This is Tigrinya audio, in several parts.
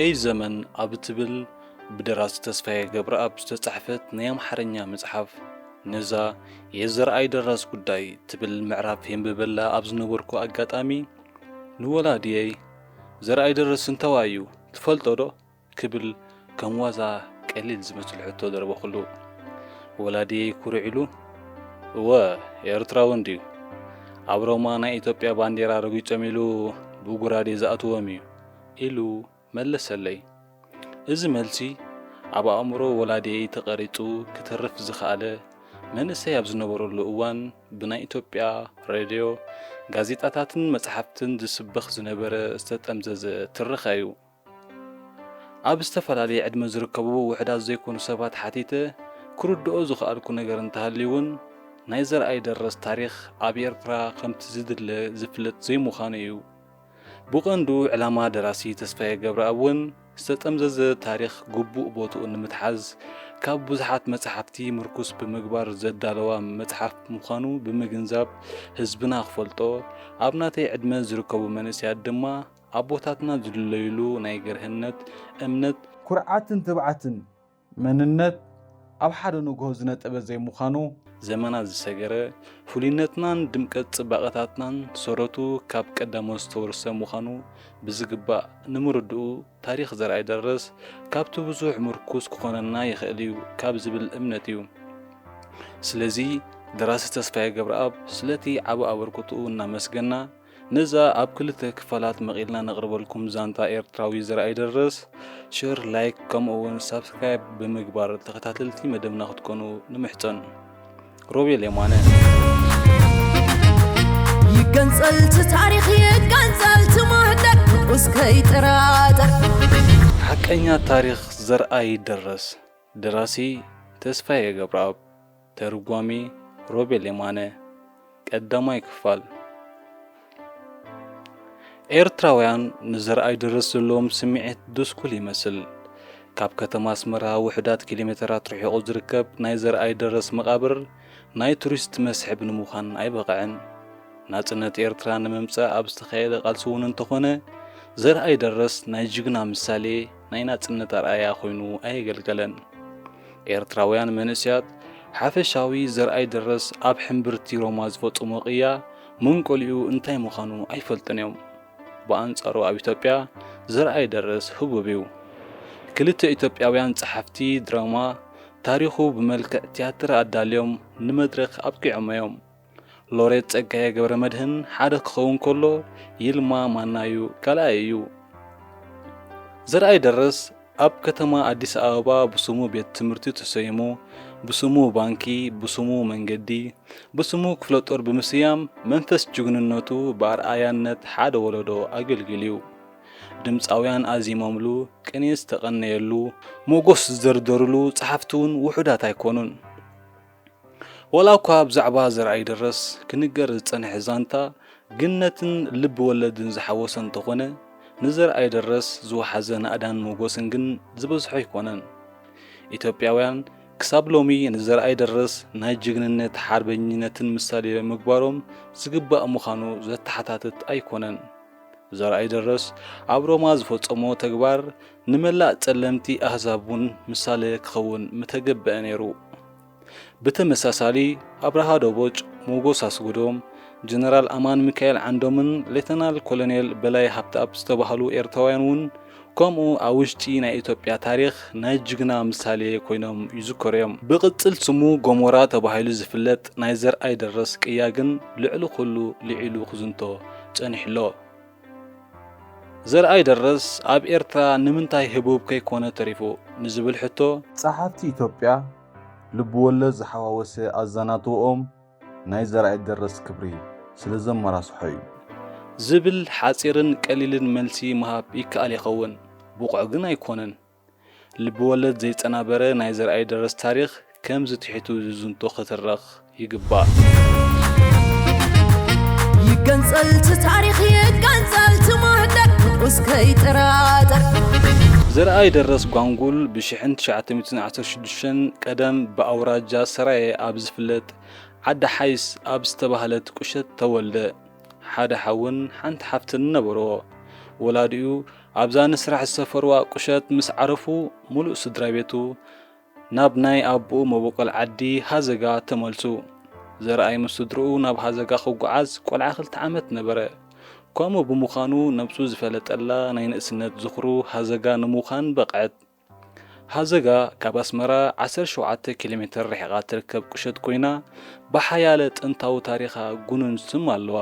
كي زمن أبتبل بدراسة تسفيه جبرأ بستحفت نيام حرنيا مصحف نزا يزر أي درس قداي تبل معرف هم ببلا أبز نوركو أقاتامي نولا ديي زر أي درس انتوايو تفلتو دو كبل كموازا قليل زمتل حتو دربو خلو ولا ديي كورعلو ኤርትራውን ዲዩ አብሮማ ናይ ኢትዮጵያ ባንዲራ ረጉጭ ሚሉ ቡጉራዴ ዘአትወሚ ኢሉ መለሰለይ እዚ መልሲ አብ አእምሮ ወላዴ ተቀሪጹ ክትርፍ ዝኻለ መንሰይ ኣብ ዝነበረሉ እዋን ብናይ ኢትዮጵያ ሬድዮ ጋዜጣታትን መጽሐፍትን ዝስበኽ ዝነበረ ዝተጠምዘዘ ትርኻዩ ኣብ ዝተፈላለዩ ዕድመ ዝርከቡ ውሕዳት ዘይኮኑ ሰባት ሓቲተ ክርድኦ ዝኽኣልኩ ነገር እንተሃልዩን ናይ ዘርአይ ደረስ ታሪኽ ኣብ ኤርትራ ከምቲ ዝድለ ዝፍለጥ ዘይምዃኑ እዩ ብቐንዱ ዕላማ ደራሲ ተስፋዬ ገብረኣብ እውን ዝተጠምዘዘ ታሪኽ ግቡእ ቦትኡ ንምትሓዝ ካብ ብዙሓት መጽሓፍቲ ምርኩስ ብምግባር ዘዳለዋ መጽሓፍ ምዃኑ ብምግንዛብ ህዝብና ክፈልጦ ኣብ ናተይ ዕድመ ዝርከቡ መንእስያት ድማ ኣቦታትና ዝድለይሉ ናይ ገርህነት እምነት ኩርዓትን ትብዓትን መንነት ኣብ ሓደ ንግሆ ዝነጥበ ዘይምዃኑ ዘመናት ዝሰገረ ፍሉይነትናን ድምቀት ጽባቐታትናን ሰረቱ ካብ ቀዳሞት ዝተወርሰ ምዃኑ ብዝግባእ ንምርድኡ ታሪኽ ዘርአይ ደረስ ካብቲ ብዙሕ ምርኩስ ክኾነና ይኽእል እዩ ካብ ዝብል እምነት እዩ ስለዚ ደራሲ ተስፋዬ ገብረኣብ ስለቲ ዓብ ኣበርክትኡ እናመስገና ነዛ ኣብ ክልተ ክፋላት መቂልና ነቕርበልኩም ዛንታ ኤርትራዊ ዘርአይ ደረስ ሼር ላይክ ከምኡውን ሳብስክራይብ ብምግባር ተኸታተልቲ መደብና ክትኮኑ ንምሕፀን روبيل يمانه يقنصلت تاريخ يقنصلت مهدك وسكي ترادر حقኛ ታሪኽ ዘርአይ ደረስ ደራሲ ተስፋዬ ገብረኣብ ተርጓሚ ሮቤል የማነ ቀዳማይ ክፋል ኤርትራውያን ንዘርአይ ደረስ ዘለዎም ስምዒት ድስኩል ይመስል ካብ ከተማ አስመራ ውሕዳት ኪሎሜትራት ርሒቑ ዝርከብ ናይ ዘርአይ ደረስ መቃብር ናይ ቱሪስት መስሕብ ንምዃን ኣይበቕዕን ናጽነት ኤርትራ ንምምጻእ ኣብ ዝተኻየደ ቃልሲ እውን እንተኾነ ዘርአይ ደረስ ናይ ጅግና ምሳሌ ናይ ናጽነት ኣርኣያ ኮይኑ ኣየገልገለን ኤርትራውያን መንእስያት ሓፈሻዊ ዘርአይ ደረስ ኣብ ሕምብርቲ ሮማ ዝፈጽሞ ቅያ መንቆልኡ እንታይ ምዃኑ ኣይፈልጥን እዮም ብኣንጻሩ ኣብ ኢትዮጵያ ዘርአይ ደረስ ህቡብ እዩ ክልተ ኢትዮጵያውያን ጸሓፍቲ ድራማ ታሪኹ ብመልክዕ ቲያትር ኣዳልዮም ንመድረኽ ኣብቂዖመዮም ሎሬት ጸጋዬ ገብረ መድህን ሓደ ክኸውን ከሎ ይልማ ማናዩ ካልኣይ እዩ ዘርአይ ደረስ ኣብ ከተማ አዲስ አበባ ብስሙ ቤት ትምህርቲ ተሰይሙ ብስሙ ባንኪ ብስሙ መንገዲ ብስሙ ክፍለ ጦር ብምስያም መንፈስ ጅግንነቱ በአርአያነት ሓደ ወለዶ ኣገልግልዩ ድምፃውያን ኣዚሞምሉ ቅኔስ ተቐነየሉ ሞጎስ ዝደርደርሉ ጸሓፍቱን ውሑዳት ኣይኮኑን ወላ እኳ ብዛዕባ ዘርአይ ደረስ ክንገር ዝጸንሐ ዛንታ ግነትን ልቢ ወለድን ዝሓወሰ እንተኾነ ንዘርአይ ደረስ ዝወሓዘ ናእዳን ሞጎስን ግን ዝበዝሖ ኣይኮነን ኢትዮጵያውያን ክሳብ ሎሚ ንዘርአይ ደረስ ናይ ጅግንነት ሓርበኝነትን ምሳሌ ምግባሮም ዝግባእ ምዃኑ ዘተሓታትት ኣይኮነን ዘርአይ ደረስ ኣብ ሮማ ዝፈጸሞ ተግባር ንመላእ ጸለምቲ ኣህዛቡን ምሳሌ ክኸውን ምተገበአ ነይሩ ብተመሳሳሊ ኣብርሃ ደቦጭ ሞጎስ ኣስጉዶም ጀነራል ኣማን ሚካኤል ዓንዶምን ሌተናል ኮሎኔል በላይ ሃብታብ ዝተባህሉ ኤርትራውያን እውን ከምኡ ኣብ ውሽጢ ናይ ኢትዮጵያ ታሪኽ ናይ ጅግና ምሳሌ ኮይኖም ይዝከሩ እዮም ብቕጽል ስሙ ጎሞራ ተባሂሉ ዝፍለጥ ናይ ዘርአይ ደረስ ቅያ ግን ልዕሊ ኩሉ ልዒሉ ክዝንቶ ጸኒሕሎ ዘርአይ ደረስ ኣብ ኤርትራ ንምንታይ ህቡብ ከይኮነ ተሪፉ ንዝብል ሕቶ ጸሓፍቲ ኢትዮጵያ ልብወለድ ዝሓዋወሰ ኣዛናትኦም ናይ ዘርአይ ደረስ ክብሪ ስለዘመራስሖ እዩ ዝብል ሓጺርን ቀሊልን መልሲ መሃብ ይከኣል ይኸውን ብቑዕ ግን ኣይኮነን ልብወለድ ዘይጸናበረ ናይ ዘርአይ ደረስ ታሪኽ ከም ዝትሒቱ ዝዝንቶ ክትረኽ ይግባእ يقنصلت تاريخ يقنصلت مهدك وسكي ترادر ዘርአይ ደረስ ጓንጉል ብ1916 ቀደም በአውራጃ ሰራይ ኣብ ዝፍለጥ ዓዲ ሓይስ ኣብ ዝተባህለት ቁሸት ተወልደ ሓደ ሓውን ሓንቲ ሓፍትን ነበሮ ወላዲኡ ኣብዛ ንስራሕ ዝሰፈርዋ ቁሸት ምስ ዓረፉ ሙሉእ ስድራ ቤቱ ናብ ናይ ኣቦኡ መበቆል ዓዲ ሃዘጋ ተመልሱ። ዘርኣይ ምስ ስድርኡ ናብ ሃዘጋ ክጓዓዝ ቆልዓ 2 ዓመት ነበረ። ከምኡ ብምዃኑ ነብሱ ዝፈለጠላ ናይ ንእስነት ዝኽሩ ሃዘጋ ንምዃን በቕዐት። ሃዘጋ ካብ ኣስመራ 17 ኪሎ ሜትር ርሒቓ ትርከብ ቁሸት ኮይና ብሓያለ ጥንታዊ ታሪኻ ጉኑን ስም ኣለዋ።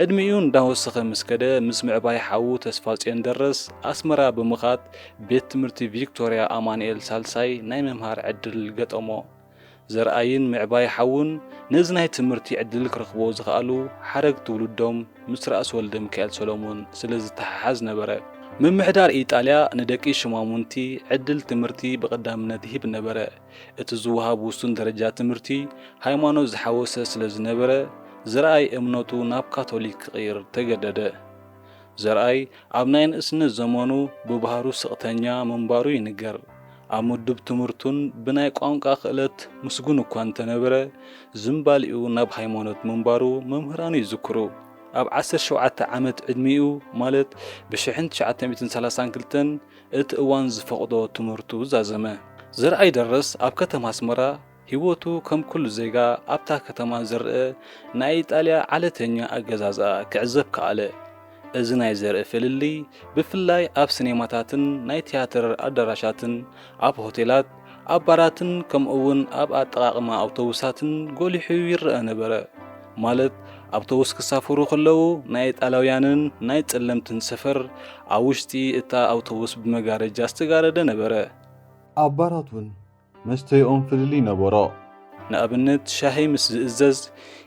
ዕድሚኡ እንዳወሰኸ ምስ ከደ ምስ ምዕባይ ሓዉ ተስፋጽዮን ደረስ ኣስመራ ብምኻድ ቤት ትምህርቲ ቪክቶርያ ኣማኑኤል ሳልሳይ ናይ መምሃር ዕድል ገጠሞ። ዘርኣይን ምዕባይ ሓውን ነዚ ናይ ትምህርቲ ዕድል ክረኽቦ ዝኽኣሉ ሓረግ ትውልዶም ምስ ራእሲ ወልደ ሚካኤል ሰሎሞን ስለ ዝተሓሓዝ ነበረ። ምምሕዳር ኢጣልያ ንደቂ ሽማሙንቲ ዕድል ትምህርቲ ብቐዳምነት ይህብ ነበረ። እቲ ዝወሃብ ውሱን ደረጃ ትምህርቲ ሃይማኖት ዝሓወሰ ስለ ዝነበረ ዘርኣይ እምነቱ ናብ ካቶሊክ ክቕይር ተገደደ። ዘርኣይ ኣብ ናይ ንእስነት ዘመኑ ብባህሩ ስቕተኛ ምንባሩ ይንገር። ኣብ ምድብ ትምህርቱን ብናይ ቋንቋ ክእለት ምስጉን እኳ እንተነበረ ዝምባሊኡ ናብ ሃይማኖት ምንባሩ መምህራኑ ይዝክሩ። ኣብ 17 ዓመት ዕድሚኡ ማለት ብ1932 እቲ እዋን ዝፈቕዶ ትምህርቱ ዛዘመ። ዘርኣይ ደረስ ኣብ ከተማ ኣስመራ ህይወቱ ከም ኩሉ ዜጋ ኣብታ ከተማ ዝርአ ናይ ኢጣልያ ዓለተኛ ኣገዛዝኣ ክዕዘብ ከኣለ። እዚ ናይ ዘርኢ ፍልሊ ብፍላይ ኣብ ሲኔማታትን ናይ ቲያትር ኣዳራሻትን ኣብ ሆቴላት ኣብ ባራትን ከምኡውን ኣብ ኣጠቓቕማ ኣውቶቡሳትን ጎሊሑ ይርአ ነበረ። ማለት ኣውቶቡስ ክሳፈሩ ከለዉ ናይ ኢጣልያውያንን ናይ ጸለምትን ሰፈር ኣብ ውሽጢ እታ ኣውቶቡስ ብመጋረጃ ዝተጋረደ ነበረ። ኣብ ባራት እውን መስተይኦም ፍልሊ ነበሮ። ንኣብነት ሻሂ ምስ ዝእዘዝ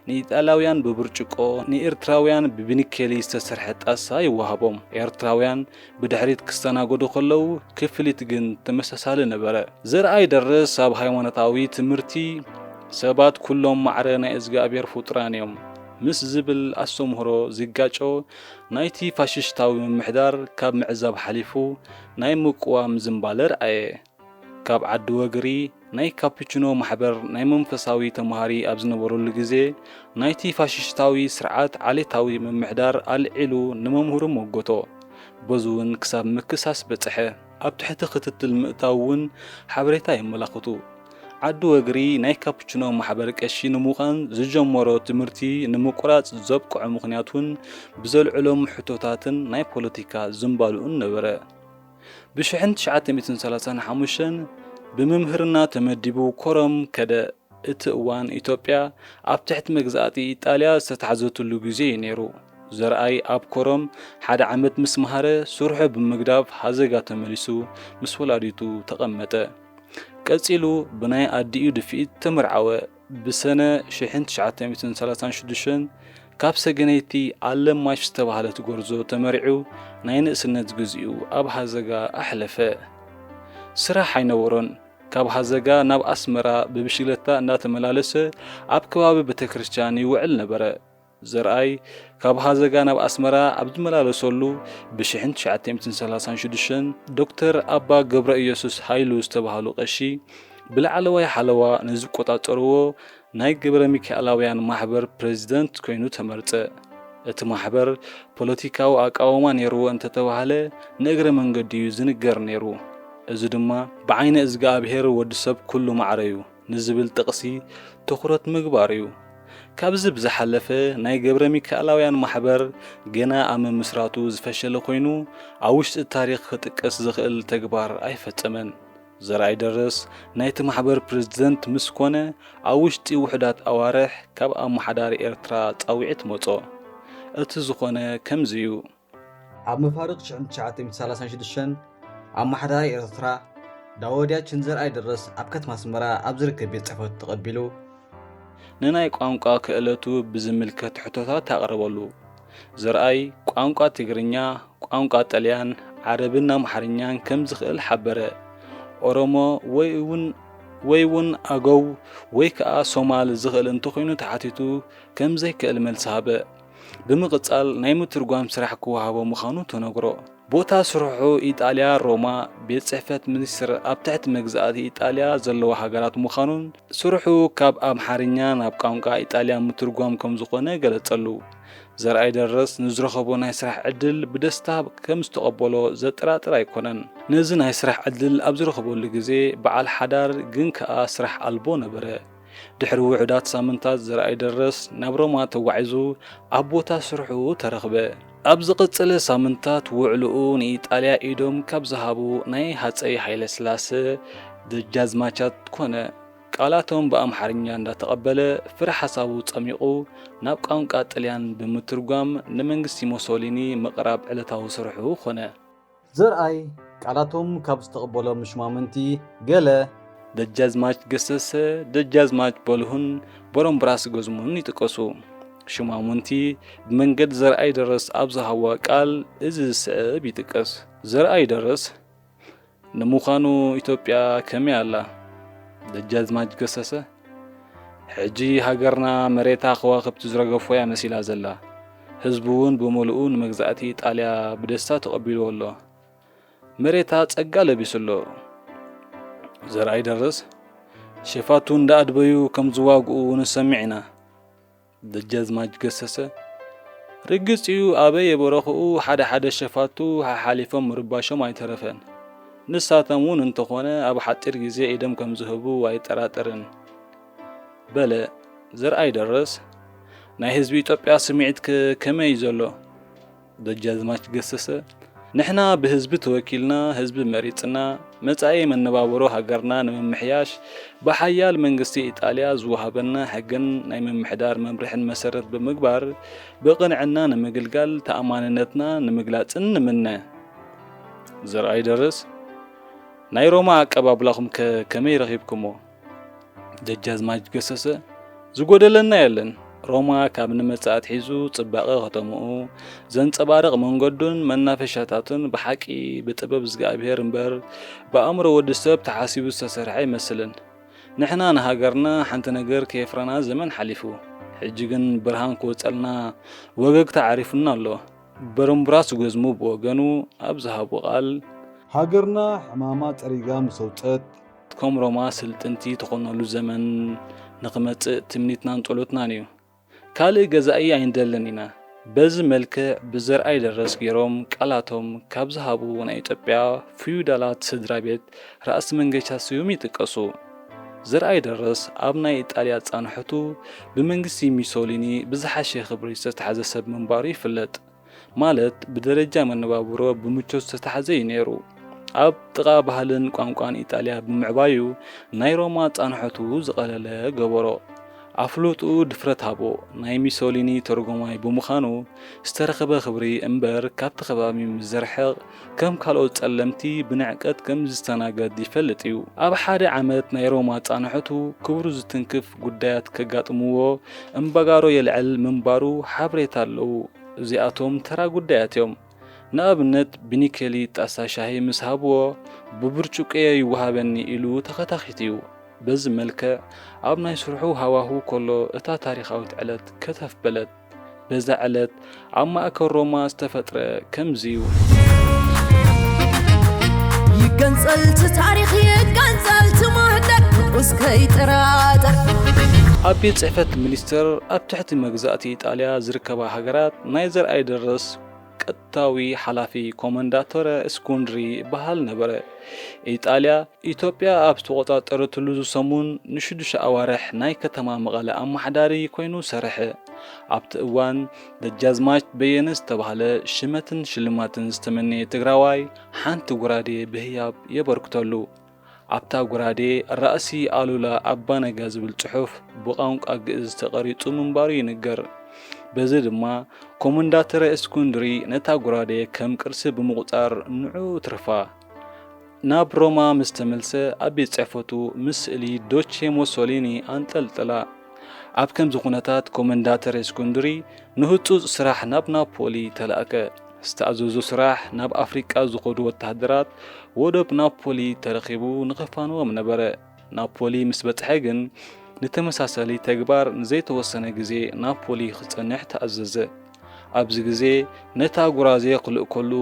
ንኢጣልያውያን ብብርጭቆ ንኤርትራውያን ብብኒኬሊ ዝተሰርሐ ጣሳ ይወሃቦም። ኤርትራውያን ብድሕሪት ክስተናገዱ ከለዉ ክፍሊት ግን ተመሳሳሊ ነበረ። ዘርኣይ ደረስ ኣብ ሃይማኖታዊ ትምህርቲ ሰባት ኩሎም ማዕረ ናይ እግዚኣብሔር ፍጡራን እዮም ምስ ዝብል ኣስተምህሮ ዝጋጮ ናይቲ ፋሽስታዊ ምምሕዳር ካብ ምዕዛብ ሓሊፉ ናይ ምቁዋም ዝምባለ ረኣየ። ካብ ዓዲ ወግሪ ናይ ካፑቺኖ ማሕበር ናይ መንፈሳዊ ተምሃሪ ኣብ ዝነበረሉ ግዜ ናይቲ ፋሽስታዊ ስርዓት ዓሌታዊ ምምሕዳር ኣልዒሉ ንመምህሩ ሞገቶ። በዙ እውን ክሳብ ምክሳስ በጽሐ። ኣብ ትሕቲ ክትትል ምእታው እውን ሓበሬታ የመላኽቱ። ዓዲ ወግሪ ናይ ካፑቺኖ ማሕበር ቀሺ ንምዃን ዝጀመሮ ትምህርቲ ንምቁራጽ ዘብቅዖ ምኽንያቱን ብዘልዕሎም ሕቶታትን ናይ ፖለቲካ ዝምባልኡን ነበረ። ብ1935 ብምምህርና ተመዲቡ ኮረም ከደ። እቲ እዋን ኢትዮጵያ ኣብ ትሕቲ መግዛእቲ ኢጣልያ ዝተታሕዘትሉ ግዜ ነይሩ። ዘርኣይ ኣብ ኮረም 1 ዓመት ምስ መሃረ ስርሑ ብምግዳፍ ሃዘጋ ተመሊሱ ምስ ወላዲቱ ተቐመጠ። ቀጺሉ ብናይ ኣዲኡ ድፊኢት ተመርዓወ። ብሰነ 1936 ካብ ሰገነይቲ ኣለማሽ ዝተባህለት ጎርዞ ተመሪዑ ናይ ንእስነት ግዚኡ ኣብ ሃዘጋ ኣሕለፈ። ስራሕ ኣይነበሮን። ካብ ሃዘጋ ናብ ኣስመራ ብብሽክለታ እንዳተመላለሰ ኣብ ከባቢ ቤተክርስትያን ይውዕል ነበረ። ዘርኣይ ካብ ሃዘጋ ናብ ኣስመራ ኣብ ዝመላለሰሉ ብ1936 ዶክተር ኣባ ገብረ ኢየሱስ ሃይሉ ዝተባህሉ ቀሺ ብላዕለዋይ ሓለዋ ንዝቆጻጸርዎ ናይ ገብረ ሚካኤላውያን ማሕበር ፕሬዚደንት ኮይኑ ተመርጸ። እቲ ማሕበር ፖለቲካዊ ኣቃውማ ነይርዎ እንተተባህለ ንእግረ መንገዲ እዩ ዝንገር ነይሩ። እዚ ድማ ብዓይነ እግዚኣብሔር ወዲ ሰብ ኩሉ ማዕረ እዩ ንዝብል ጥቕሲ ትኹረት ምግባር እዩ። ካብዚ ብዝሓለፈ ናይ ገብረ ሚካኤላውያን ማሕበር ገና ኣብ ምምስራቱ ዝፈሸለ ኮይኑ ኣብ ውሽጢ ታሪኽ ክጥቀስ ዝኽእል ተግባር ኣይፈጸመን። ዘርኣይ ደረስ ናይቲ ማሕበር ፕሬዚደንት ምስ ኮነ ኣብ ውሽጢ ውሕዳት ኣዋርሕ ካብ ኣመሓዳሪ ኤርትራ ጻዊዕት መጾ። እቲ ዝኾነ ከምዚ እዩ። ኣብ መፋርቕ 1936 ኣመሓዳሪ ኤርትራ ዳወድያችን ዘርኣይ ደረስ ኣብ ከተማ ኣስመራ ኣብ ዝርከብ ቤት ጽሕፈት ተቐቢሉ ንናይ ቋንቋ ክእለቱ ብዝምልከት ሕቶታት ኣቕረበሉ። ዘርኣይ ቋንቋ ትግርኛ፣ ቋንቋ ጣልያን፣ ዓረብን ኣምሓርኛን ከም ዝኽእል ሓበረ። ኦሮሞ ወይ እውን ኣገው ወይ ከዓ ሶማል ዝኽእል እንተኾይኑ ተሓቲቱ ከም ዘይክእል መልሲ ሃበ። ብምቕጻል ናይ ምትርጓም ስራሕ ክወሃቦ ምዃኑ ተነግሮ። بوتا سرحو إيطاليا روما بيت صحفت منستر أبتعت مجزات إيطاليا زلوا حجرات مخانون سرحو كاب أمحارنيا ناب قامقا إيطاليا مترجم كم زقنا قالت قالوا زرعي درس نزرخبونا يسرح عدل بدستا كم استقبلوا زترات رايكونن نزن يسرح عدل أبزرخبو لجزء بعل حدار جنك أسرح ألبون بره دحر وعدات سامنتات زرعي درس نبرو ما توعزو أبوتا سرحو ترغبه أبز قصل سامنتات وعلؤون إيطاليا إيدوم كابزهابو ناي هاتسأي حيل سلاسة دجازماچات كونه قالاتهم بأمحارنيا እንዳተቀበለ ፍረ حسابو ጸሚቁ ናብ ቋንቋ ጣልያን ብምትርጓም ንመንግስቲ ሞሶሊኒ መቅራብ ዕለታዊ ስርሑ ኾነ ዘርአይ ቃላቶም ካብ ዝተቀበሎም ሽማምንቲ ገለ ደጃዝማች ገሰሰ ደጃዝማች በልሁን ቦሮምብራስ ገዝሙን ይጥቀሱ ሽማምንቲ በመንገድ ዘርአይ ደረስ ኣብዝሃዋ ቃል እዚ ዝስዕብ ይጥቀስ ዘርአይ ደረስ ንምዃኑ ኢትዮጵያ ከመይ ኣላ ደጃዝማች ገሰሰ ሕጂ ሃገርና መሬታ ከዋክብቲ ዝረገፎያ መሲላ ዘላ ህዝቡን በመልኡ ንመግዛእቲ ጣልያ ብደስታ ተቀቢሉ ኣሎ መሬታ ጸጋ ለቢስሎ ዘርአይ ደረስ ሸፋቱ እንዳአድበዩ ከም ዝዋግኡ ንሰሚዕና ደጃዝማች ገሰሰ ርግጽዩ ኣበይ የበረኽኡ ሓደ ሸፋቱ ሓሊፎም ምርባሾም ኣይተረፈን ንሳተሙን እንተኾነ ኣብ ሓጢር ግዜ ኢደም ከም ዝህቡ ኣይጠራጠርን በለ ዘርአይ ደረስ ናይ ህዝቢ ኢትዮጵያ ስምዒት ከመይ ዘሎ ደጃዝማች ገሰሰ ንሕና ብህዝቢ ተወኪልና ህዝቢ መሪጽና መጻኢ መነባበሮ ሃገርና ንምምሕያሽ በሓያል መንግስቲ ኢጣልያ ዝወሃበና ሕግን ናይ ምምሕዳር መምርሕን መሰረት ብምግባር በቕንዕና ንምግልጋል ተኣማንነትና ንምግላጽን ንምነ ዘርአይ ደረስ ናይ ሮማ አቀባብላኹም ከመይ ረኺብኩሞ ደጃዝማች ገሰሰ ዝጎደለና የለን ሮማ ካብ ንመጻእት ሒዙ ጽባቐ ከተምኡ ዘንጸባርቕ መንገዱን መናፈሻታትን ብሓቂ ብጥበብ እግዚአብሔር እምበር በአእምሮ ወዲ ሰብ ተሓሲቡ ዝተሰርሐ ይመስልን ንሕና ንሃገርና ሓንቲ ነገር ከየፍረና ዘመን ሓሊፉ ሕጂ ግን ብርሃን ክወጸልና ወገግታ ዓሪፉና ኣሎ በረምብራስ ገዝሙ ብወገኑ ኣብ ዝሃቡ ቃል ሃገርና ሕማማ ጠሪጋ ምሰውፀት ከም ሮማ ስልጥንቲ ተኾነሉ ዘመን ንኽመጽእ ትምኒትናን ጸሎትናን እዩ ካልእ ገዛኢ ኣይንደለን ኢና በዚ መልክዕ ብዘርአይ ደረስ ገይሮም ቃላቶም ካብ ዝሃቡ ናይ ኢትዮጵያ ፊዩዳላት ስድራ ቤት ራእሲ መንገቻ ስዩም ይጥቀሱ ዘርአይ ደረስ ኣብ ናይ ኢጣልያ ጻንሕቱ ብመንግስቲ ሚሶሊኒ ብዝሓሸ ክብሪ ዝተሓዘ ሰብ ምንባሩ ይፍለጥ ማለት ብደረጃ መነባብሮ ብምቾት ዝተሓዘ እዩ ነይሩ ኣብ ጥቓ ባህልን ቋንቋን ኢጣልያ ብምዕባዩ ናይ ሮማ ጻንሕቱ ዝቐለለ ገበሮ ኣፍሉጡ ድፍረት ሃቦ ናይ ሚሶሊኒ ተርጎማይ ብምዃኑ ዝተረኸበ ክብሪ እምበር ካብቲ ከባቢ ምዝርሕቕ ከም ካልኦት ጸለምቲ ብንዕቀት ከም ዝተናገድ ይፈልጥ እዩ ኣብ ሓደ ዓመት ናይ ሮማ ጻንሕቱ ክብሩ ዝትንክፍ ጉዳያት ከጋጥምዎ እምበጋሮ የልዕል ምንባሩ ሓበሬታ ኣለዉ እዚኣቶም ተራ ጉዳያት እዮም ንኣብነት ብኒኬሊ ጣሳ ሻሂ ምስ ሃብዎ ብብርጭቆ ይወሃበኒ ኢሉ ተኸታኺት እዩ በዚ መልክዕ ኣብ ናይ ስርሑ ሃዋሁ ከሎ እታ ታሪኻዊት ዕለት ከተፍ በለት በዛ ዕለት ኣብ ማእከል ሮማ ዝተፈጥረ ከምዚ እዩ ይገንጸልቲ ታሪኽ ይገንጸልቲ ማህደር ውስከይ ጥራጠር ኣብ ቤት ጽሕፈት ሚኒስትር ኣብ ትሕቲ መግዛእቲ ኢጣልያ ዝርከባ ሃገራት ናይ ዘርአይ ደረስ ቀጥታዊ ሓላፊ ኮማንዳተር እስኩንድሪ ባህል ነበረ ኢጣልያ ኢትዮጵያ ኣብ ተቆጣጠረትሉ ሰሙን ንሽዱሽ ኣዋርሕ ናይ ከተማ መቐለ ኣማሕዳሪ ኮይኑ ሰርሐ ኣብቲ እዋን ደጃዝማች በየነ ዝተባህለ ሽመትን ሽልማትን ዝተመነየ ትግራዋይ ሓንቲ ጉራዴ ብህያብ የበርክተሉ ኣብታ ጉራዴ ራእሲ ኣሉላ ኣባ ነጋ ዝብል ጽሑፍ ብቋንቋ ግዕዝ ተቐሪጹ ምንባሩ ይንገር በዚ ድማ ኮማንዳተር እስኩንድሪ ነታ ጉራዴ ከም ቅርሲ ብምቁጻር ንዑ ትርፋ ናብ ሮማ ምስተመልሰ ኣብ ቤት ጽሕፈቱ ምስእሊ ዶቼ ሞሶሊኒ አንጠልጥላ ኣብ ከምዚ ኩነታት ኮማንዳተር እስኩንድሪ ንህጹጽ ስራሕ ናብ ናፖሊ ተላእከ ዝተኣዘዙ ስራሕ ናብ ኣፍሪቃ ዝኸዱ ወታደራት ወደብ ናፖሊ ተረኺቡ ንኽፋንዎም ነበረ ናፖሊ ምስ በጽሐ ግን ንተመሳሳሊ ተግባር ንዘይተወሰነ ግዜ ናፖሊ ክጸንሕ ተኣዘዘ ኣብዚ ግዜ ነታ ጉራዜ ክልእ ከሉ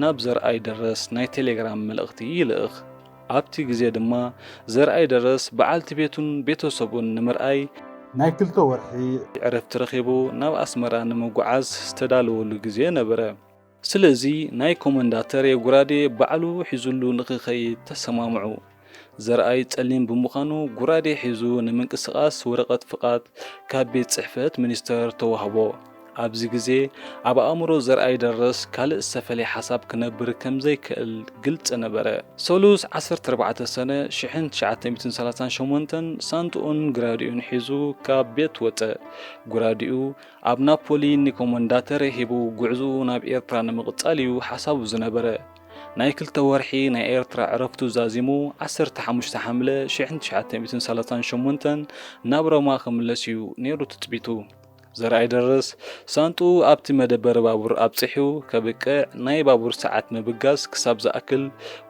ናብ ዘርኣይ ደረስ ናይ ቴሌግራም መልእኽቲ ይልእኽ። ኣብቲ ግዜ ድማ ዘርኣይ ደረስ በዓልቲ ቤቱን ቤተሰቡን ንምርኣይ ናይ 2 ወርሒ ዕረፍቲ ረኺቡ ናብ ኣስመራ ንምጉዓዝ ዝተዳለወሉ ግዜ ነበረ። ስለዚ ናይ ኮመንዳተር የጉራዴ ባዕሉ ሒዙሉ ንኽኸይድ ተሰማምዑ። ዘርኣይ ጸሊም ብምዃኑ ጉራዴ ሒዙ ንምንቅስቓስ ወረቐት ፍቓድ ካብ ቤት ጽሕፈት ሚኒስተር ተዋህቦ። ኣብዚ ግዜ ኣብ ኣእምሮ ዘርኣይ ደረስ ካልእ ዝተፈለየ ሓሳብ ክነብር ከም ዘይክእል ግልጽ ነበረ። ሰሉስ 14 ሰነ 1938 ሳንጡኡን ግራዲኡን ሒዙ ካብ ቤት ወፀ። ጉራዲኡ ኣብ ናፖሊ ንኮመንዳተር ሂቡ ጉዕዙኡ ናብ ኤርትራ ንምቕጻል እዩ ሓሳቡ ዝነበረ። ናይ 2 ወርሒ ናይ ኤርትራ ዕረፍቱ ዛዚሙ 15 ሓምለ 1938 ናብ ሮማ ክምለስ እዩ ነይሩ ትፅቢቱ። ዘርኣይ ደረስ ሳንጡ ኣብቲ መደበር ባቡር ኣብፅሑ ከብቅዕ ናይ ባቡር ሰዓት ምብጋስ ክሳብ ዝኣክል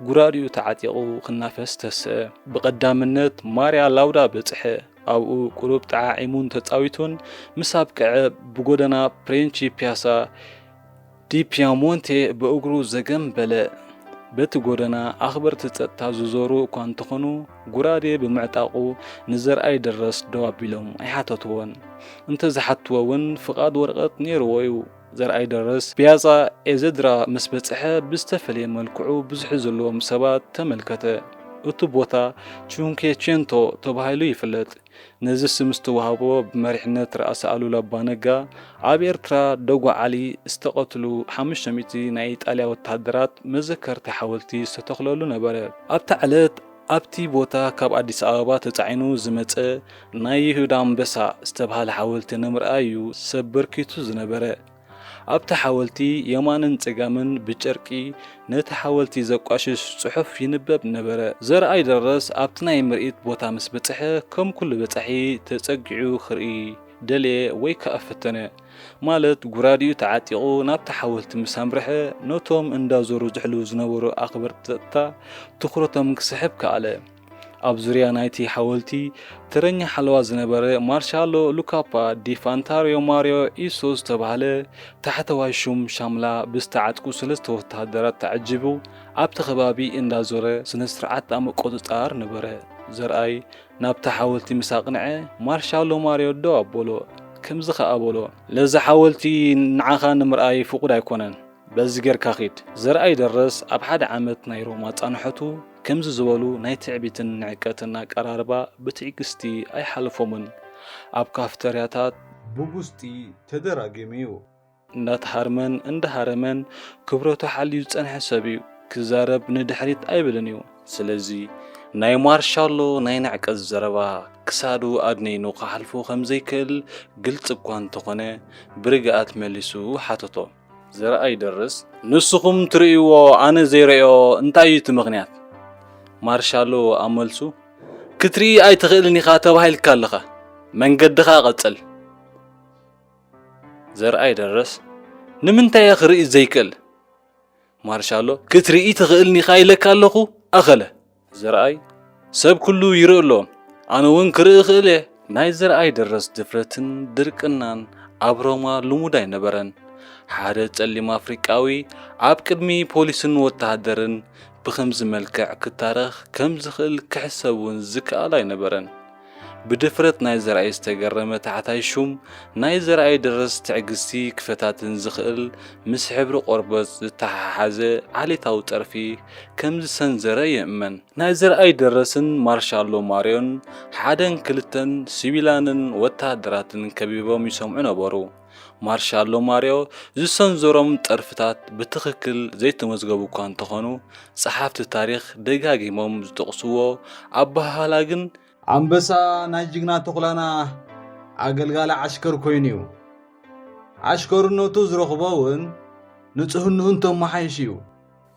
ጉራዲኡ ተዓጢቑ ክናፈስ ተስአ። ብቐዳምነት ማርያ ላውዳ በፅሐ። ኣብኡ ቁሩብ ጣዓዒሙን ተፃዊቱን ምስ ኣብቅዐ ብጎደና ፕሬንቺ ፒያሳ ዲ ፒያሞንቴ ብእግሩ ዘገንበለ። በቲ ጎደና ኣኽበርቲ ጸጥታ ዝዞሩ እኳ እንተኾኑ ጉራዴ ብምዕጣቑ ንዘርኣይ ደረስ ደው ኣቢሎም ኣይሓተትዎን። እንተዝሓትዎ እውን ፍቓድ ወረቐት ነይርዎ እዩ። ዘርኣይ ደረስ ፒያዛ ኤዘድራ ምስ በጽሐ ብዝተፈለየ መልክዑ ብዙሕ ዘለዎም ሰባት ተመልከተ። እቲ ቦታ ቹንኬቼንቶ ተባሂሉ ይፍለጥ። ነዚ ስም ዝተዋህቦ ብመሪሕነት ራእሲ ኣሉላ ኣባ ነጋ ኣብ ኤርትራ ደጓዓሊ ዝተቐትሉ 500 ናይ ኢጣልያ ወታደራት መዘከርቲ ሓወልቲ ዝተተኽለሉ ነበረ። ኣብቲ ዕለት ኣብቲ ቦታ ካብ ኣዲስ ኣበባ ተጻዒኑ ዝመጸ ናይ ይሁዳ ኣንበሳ ዝተባህለ ሓወልቲ ንምርኣይ እዩ ሰብ በርኪቱ ዝነበረ። ኣብቲ ሓወልቲ የማንን ፀጋምን ብጨርቂ ነቲ ሓወልቲ ዘቋሽሽ ጽሑፍ ይንበብ ነበረ። ዘርኣይ ደረስ ኣብቲ ናይ ምርኢት ቦታ ምስ በጽሐ ከም ኩሉ በጻሒ ተጸጊዑ ክርኢ ደልየ ወይ ከኣፈተነ ማለት ጉራዲኡ ተዓጢቑ ናብቲ ሓወልቲ ምስ ኣምርሐ ነቶም እንዳዞሩ ዝሕልው ዝነበሩ ኣኽበርቲ ጸጥታ ትኩረቶም ክስሕብ ከኣለ። ኣብ ዙርያ ናይቲ ሓወልቲ ተረኛ ሓለዋ ዝነበረ ማርሻሎ ሉካፓ ዲ ፋንታሪዮ ማሪዮ ኢሶ ዝተባህለ ታሕተዋይ ሹም ሻምላ ብዝተዓጥቁ 3 ወታደራት ተዓጂቡ ኣብቲ ከባቢ እንዳዞረ ስነ ስርዓት ምቁፅጻር ነበረ። ዘርኣይ ናብቲ ሓወልቲ ምስ ኣቕንዐ ማርሻሎ ማሪዮ ደው ኣበሎ። ከምዚ ከኣበሎ ለዚ ሓወልቲ ንዓኻ ንምርኣይ ፍቑድ ኣይኮነን፣ በዚ ጌርካ ኺድ። ዘርኣይ ደረስ ኣብ 1 ዓመት ናይ ሮማ ጻንሖቱ ከምዚ ዝበሉ ናይ ትዕቢትን ንዕቀትን ኣቀራርባ ብትዕግስቲ ኣይሓልፎምን። ኣብ ካፍተርያታት ብውሽጢ ተደራጊሙ እዩ። እንዳተሃርመን እንዳሃረመን ክብረቱ ሓልዩ ዝጸንሐ ሰብ እዩ። ክዛረብ ንድሕሪት ኣይብልን እዩ። ስለዚ ናይ ማርሻሎ ናይ ንዕቀት ዘረባ ክሳዱ ኣድነይኑ ክሓልፎ ከም ዘይክእል ግልጽ እኳ እንተኾነ ብርግኣት መሊሱ ሓተቶ። ዘርኣይ ደርስ ንስኹም ትርእይዎ ኣነ ዘይረአዮ እንታይ እዩ እቲ ምኽንያት? ማርሻሎ ኣመልሱ ክትርኢ ኣይትኽእልን ኢኻ ተባሂልካ ኣለኻ፣ መንገድኻ ቐጽል። ዘርኣይ ደረስ ንምንታይ ክርኢ ዘይክእል? ማርሻሎ ክትርኢ ትኽእልን ኢኻ ኢለካ ኣለኹ ኣኸለ። ዘርኣይ ሰብ ኩሉ ይርኢ ኣሎ፣ ኣነ እውን ክርኢ ክእል እየ። ናይ ዘርኣይ ደረስ ድፍረትን ድርቅናን ኣብ ሮማ ልሙድ ኣይነበረን። ሓደ ጸሊም ኣፍሪቃዊ ኣብ ቅድሚ ፖሊስን ወታደርን ብኸምዚ መልክዕ ክታረኽ ከም ዝኽእል ክሕሰብ እውን ዝከኣል ኣይነበረን። ብድፍረት ናይ ዘርኣይ ዝተገረመ ታሕታይ ሹም ናይ ዘርኣይ ደረስ ትዕግስቲ ክፈታትን ዝኽእል ምስ ሕብሪ ቆርበት ዝተሓሓዘ ዓሌታዊ ጠርፊ ከም ዝሰንዘረ ይእመን። ናይ ዘርኣይ ደረስን ማርሻሎ ማርዮን 1-2 ሲቪላንን ወታደራትን ከቢቦም ይሰምዑ ነበሩ። ማርሻሎ ማርዮ ዝሰንዘሮም ጠርፍታት ብትኽክል ዘይተመዝገቡ እኳ እንተኾኑ ጸሓፍቲ ታሪኽ ደጋጊሞም ዝጠቕስዎ ኣባሃላ ግን ኣንበሳ ናይ ጅግና ተኹላና ኣገልጋላ ዓሽከር ኮይኑ እዩ። ዓሽከርነቱ ዝረኽቦ እውን ንጽህንኡ እንተመሓይሽ እዩ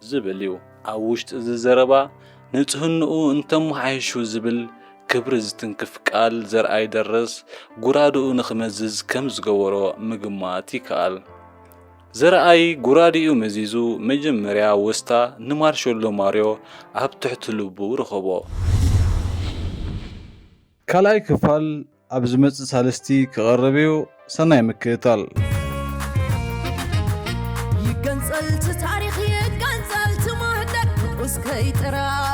ዝብል እዩ። ኣብ ውሽጢ እዚ ዘረባ ንጽህንኡ እንተመሓይሹ ዝብል ክብሪ ዝትንክፍ ቃል ዘርኣይ ደረስ ጉራድኡ ንኽመዝዝ ከም ዝገበሮ ምግማት ይከኣል። ዘርኣይ ጉራዲኡ መዚዙ መጀመርያ ወስታ ንማርሻሎ ማርዮ ኣብ ትሕቲ ልቡ ረኸቦ። ካልኣይ ክፋል ኣብ ዝመጽእ ሳለስቲ ክቐርብ እዩ። ሰናይ ምክእታል። كيترا